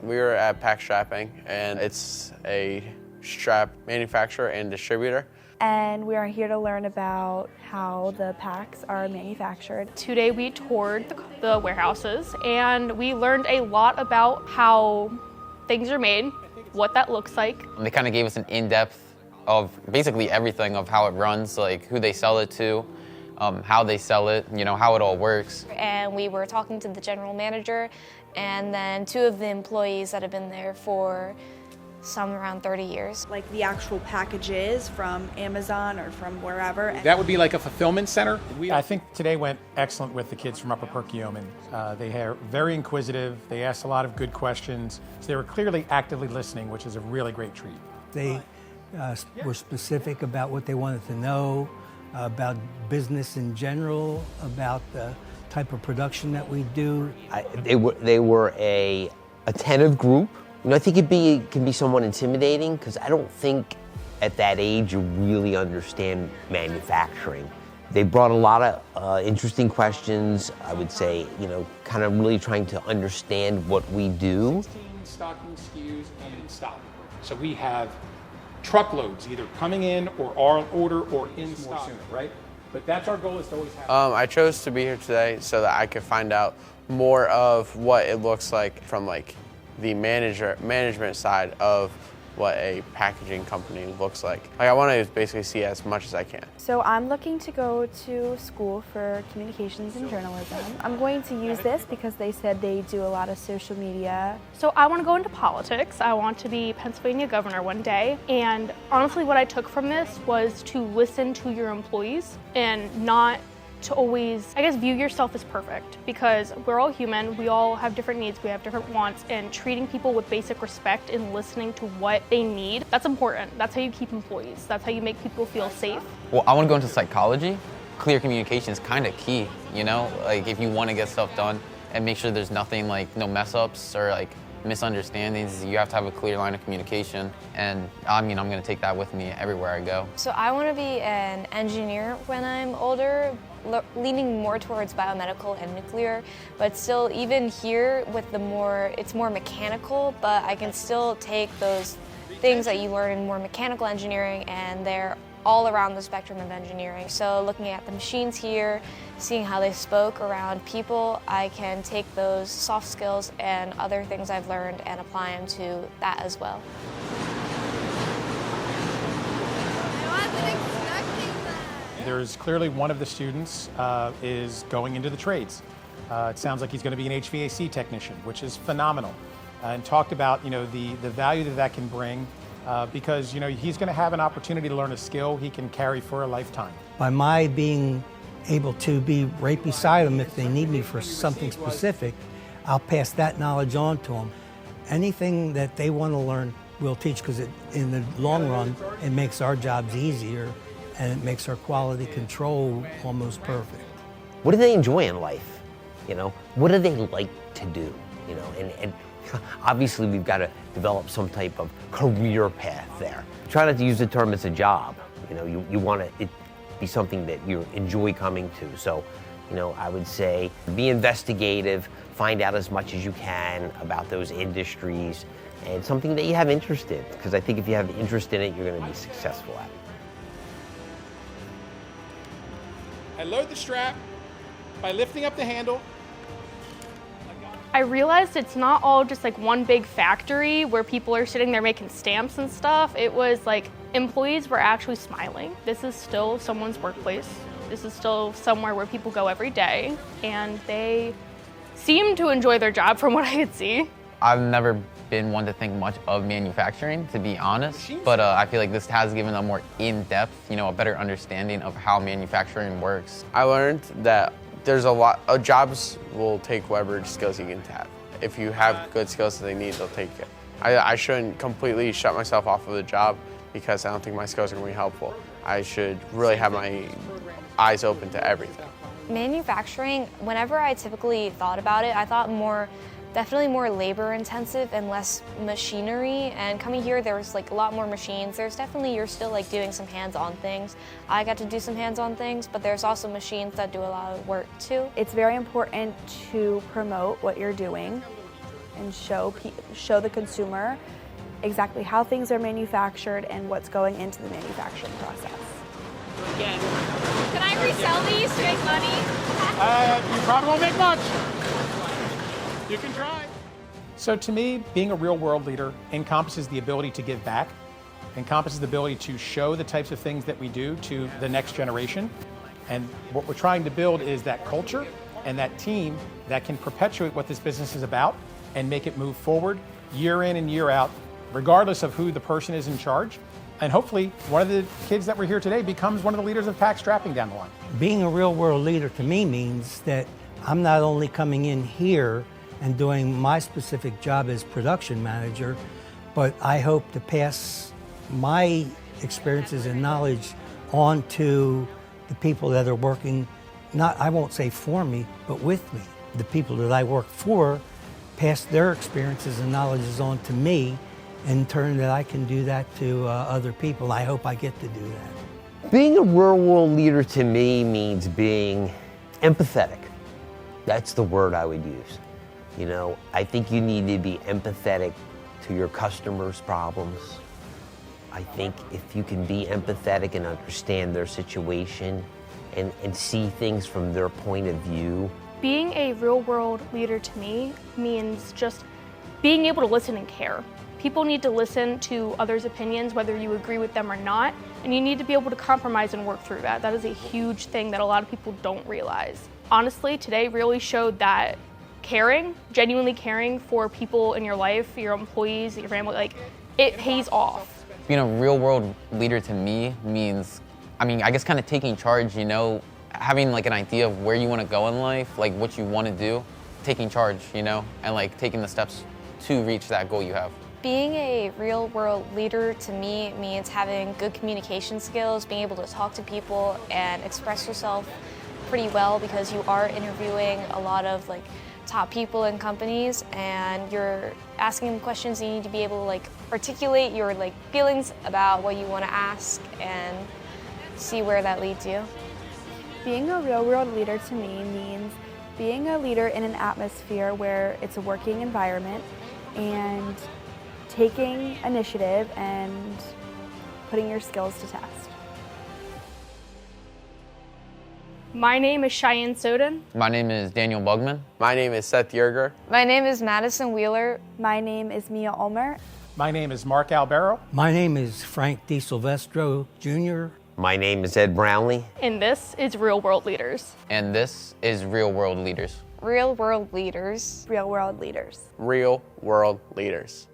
We were at PAC Strapping, and it's a strap manufacturer and distributor. And we are here to learn about how the packs are manufactured. Today we toured the warehouses and we learned a lot about how things are made, what that looks like. They kind of gave us an in-depth of basically everything of how it runs, like who they sell it to, how they sell it, how it all works. And we were talking to the general manager and then two of the employees that have been there for some around 30 years. Like the actual packages from Amazon or from wherever. That would be like a fulfillment center? I think today went excellent with the kids from Upper Perkiomen. They are very inquisitive, they asked a lot of good questions, so they were clearly actively listening, which is a really great treat. They were specific about what they wanted to know, about business in general, about the type of production that we do. They were a attentive group. I think it can be somewhat intimidating because I don't think at that age you really understand manufacturing. They brought a lot of interesting questions, I would say, kind of really trying to understand what we do. 16 stocking SKUs and in stock. So we have truckloads either coming in or on order or in stock, sooner, right? But that's our goal, is to always have. I chose to be here today so that I could find out more of what it looks like from the management side of what a packaging company looks like. I want to basically see as much as I can. So I'm looking to go to school for communications and journalism. I'm going to use this because they said they do a lot of social media. So I want to go into politics. I want to be Pennsylvania governor one day. And honestly, what I took from this was to listen to your employees and not to always, view yourself as perfect, because we're all human, we all have different needs, we have different wants, and treating people with basic respect and listening to what they need, that's important. That's how you keep employees. That's how you make people feel safe. Well, I want to go into psychology. Clear communication is kind of key, if you want to get stuff done and make sure there's nothing no mess ups or misunderstandings, you have to have a clear line of communication, and I'm going to take that with me everywhere I go. So I want to be an engineer when I'm older, leaning more towards biomedical and nuclear, but still even here with it's more mechanical, but I can still take those things that you learn in more mechanical engineering and they're all around the spectrum of engineering. So looking at the machines here, seeing how they spoke around people, I can take those soft skills and other things I've learned and apply them to that as well. There's clearly one of the students is going into the trades. It sounds like he's going to be an HVAC technician, which is phenomenal. And talked about the value that can bring because he's going to have an opportunity to learn a skill he can carry for a lifetime. By my being able to be right beside them if they need me for something specific, I'll pass that knowledge on to them. Anything that they want to learn, we'll teach, because in the long run, it makes our jobs easier and it makes our quality control almost perfect. What do they enjoy in life? What do they like to do? And obviously we've got to develop some type of career path there. Try not to use the term as a job. You want it be something that you enjoy coming to. So, I would say be investigative, find out as much as you can about those industries and something that you have interest in, because I think if you have interest in it, you're going to be successful at it. I load the strap by lifting up the handle. I realized it's not all just one big factory where people are sitting there making stamps and stuff. It was employees were actually smiling. This is still someone's workplace. This is still somewhere where people go every day, and they seem to enjoy their job from what I could see. I've never been one to think much of manufacturing, to be honest, but I feel like this has given a more in-depth, a better understanding of how manufacturing works. I learned that there's a lot of jobs will take whatever skills you can have. If you have good skills that they need, they'll take it. I shouldn't completely shut myself off of the job because I don't think my skills are going to be helpful. I should really have my eyes open to everything. Manufacturing, whenever I typically thought about it, I thought definitely more labor intensive and less machinery, and coming here there was a lot more machines. There's definitely, you're still doing some hands-on things. I got to do some hands-on things, but there's also machines that do a lot of work too. It's very important to promote what you're doing and show the consumer exactly how things are manufactured and what's going into the manufacturing process. Can I resell these to make money? You probably won't make much. You can try. So to me, being a real world leader encompasses the ability to give back, encompasses the ability to show the types of things that we do to the next generation. And what we're trying to build is that culture and that team that can perpetuate what this business is about and make it move forward year in and year out, regardless of who the person is in charge. And hopefully one of the kids that were here today becomes one of the leaders of PAC Strapping down the line. Being a real world leader to me means that I'm not only coming in here and doing my specific job as production manager, but I hope to pass my experiences and knowledge on to the people that are working, not, I won't say for me, but with me. The people that I work for pass their experiences and knowledges on to me, in turn that I can do that to other people. I hope I get to do that. Being a real world leader to me means being empathetic. That's the word I would use. You know, I think you need to be empathetic to your customers' problems. I think if you can be empathetic and understand their situation and see things from their point of view. Being a real world leader to me means just being able to listen and care. People need to listen to others' opinions, whether you agree with them or not, and you need to be able to compromise and work through that. That is a huge thing that a lot of people don't realize. Honestly, today really showed that caring, genuinely caring for people in your life, your employees, your family, like, it pays off. Being a real world leader to me means, I guess kind of taking charge, you know, having like an idea of where you want to go in life, like what you want to do, taking charge, you know, and like taking the steps to reach that goal you have. Being a real world leader to me means having good communication skills, being able to talk to people and express yourself pretty well, because you are interviewing a lot of like top people in companies and you're asking them questions. You need to be able to like articulate your like feelings about what you want to ask and see where that leads you. Being a real world leader to me means being a leader in an atmosphere where it's a working environment and taking initiative and putting your skills to test. My name is Cheyenne Soden. My name is Daniel Bugman. My name is Seth Yerger. My name is Madison Wheeler. My name is Mia Ulmer. My name is Mark Albero. My name is Frank DiSilvestro Jr. My name is Ed Brownlee. And this is Real World Leaders. And this is Real World Leaders. Real world leaders. Real world leaders. Real world leaders.